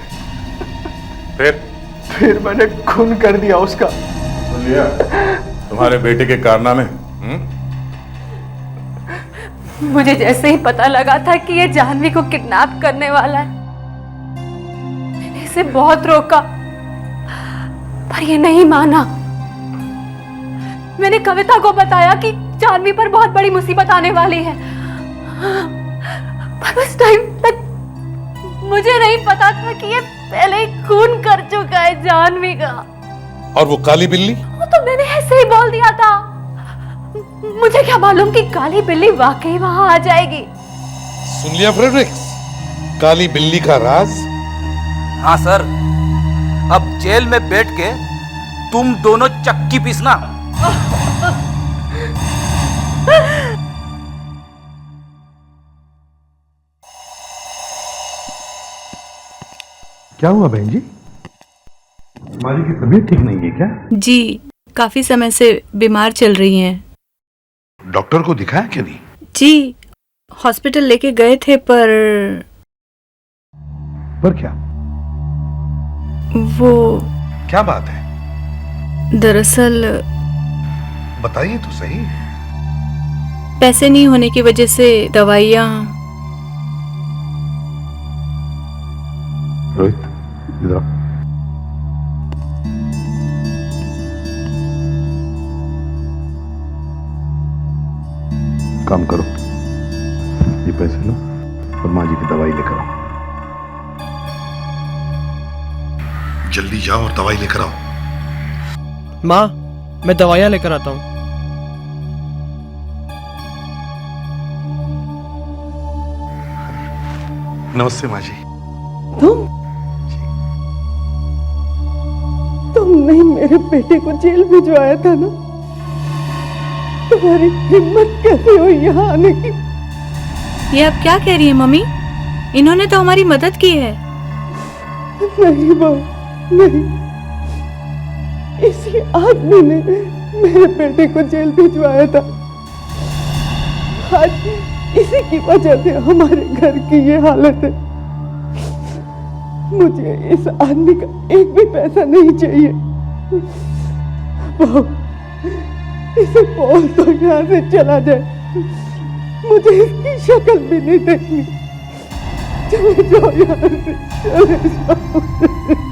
S17: फिर मैंने खून कर दिया उसका।
S1: सुन लिया तुम्हारे बेटे के कारनामे?
S7: मुझे जैसे ही पता लगा था कि ये जानवी को किडनैप करने वाला है, मैंने इसे बहुत रोका, पर ये नहीं माना। मैंने कविता को बताया कि जानवी पर बहुत बड़ी मुसीबत आने वाली है, पर उस टाइम तक मुझे नहीं पता था कि ये पहले ही खून कर चुका है जानवी का।
S6: और वो काली बिल्ली?
S7: वो तो मैंने ऐसे ही बोल दिया था। मुझे क्या मालूम कि काली बिल्ली वाकई वहां आ जाएगी।
S6: सुन लिया फ्रेडरिक्स, काली बिल्ली का राज?
S15: हाँ सर, अब जेल में बैठ के तुम दोनों चक्की पीसना।
S6: क्या हुआ बहन जी? तुम्हारी की तबीयत ठीक नहीं है क्या?
S10: जी, काफी समय से बीमार चल रही हैं।
S6: डॉक्टर को दिखाया क्या नहीं?
S10: जी, हॉस्पिटल लेके गए थे, पर
S6: क्या?
S10: वो
S6: क्या बात है?
S10: दरअसल
S6: बताइए तो सही।
S10: पैसे नहीं होने की वजह से दवाइयाँ।
S6: रोहित, इधर आओ। काम करो, ये पैसे लो और माँ जी की दवाई लेकर आओ। जल्दी जाओ और दवाई लेकर आओ।
S17: माँ, मैं दवाइयाँ लेकर आता हूँ।
S6: नमस्ते माँ जी।
S18: तुमने ही मेरे बेटे को जेल भिजवाया था ना? तुम्हारी हिम्मत कैसे हुई यहाँ आने की?
S10: ये आप क्या कह रही हैं मम्मी? इन्होंने तो हमारी मदद की है।
S18: नहीं बहू, नहीं। इसी आदमी ने मेरे बेटे को जेल भिजवाया था। आज इसी की वजह से हमारे घर की ये हालत है। मुझे इस आदमी का एक भी पैसा नहीं चाहिए। बहू, इसे बोल तो यहाँ से चला जाए। मुझे इसकी शक्ल भी नहीं देखनी। चले जाओ यहाँ से, चले जाओ।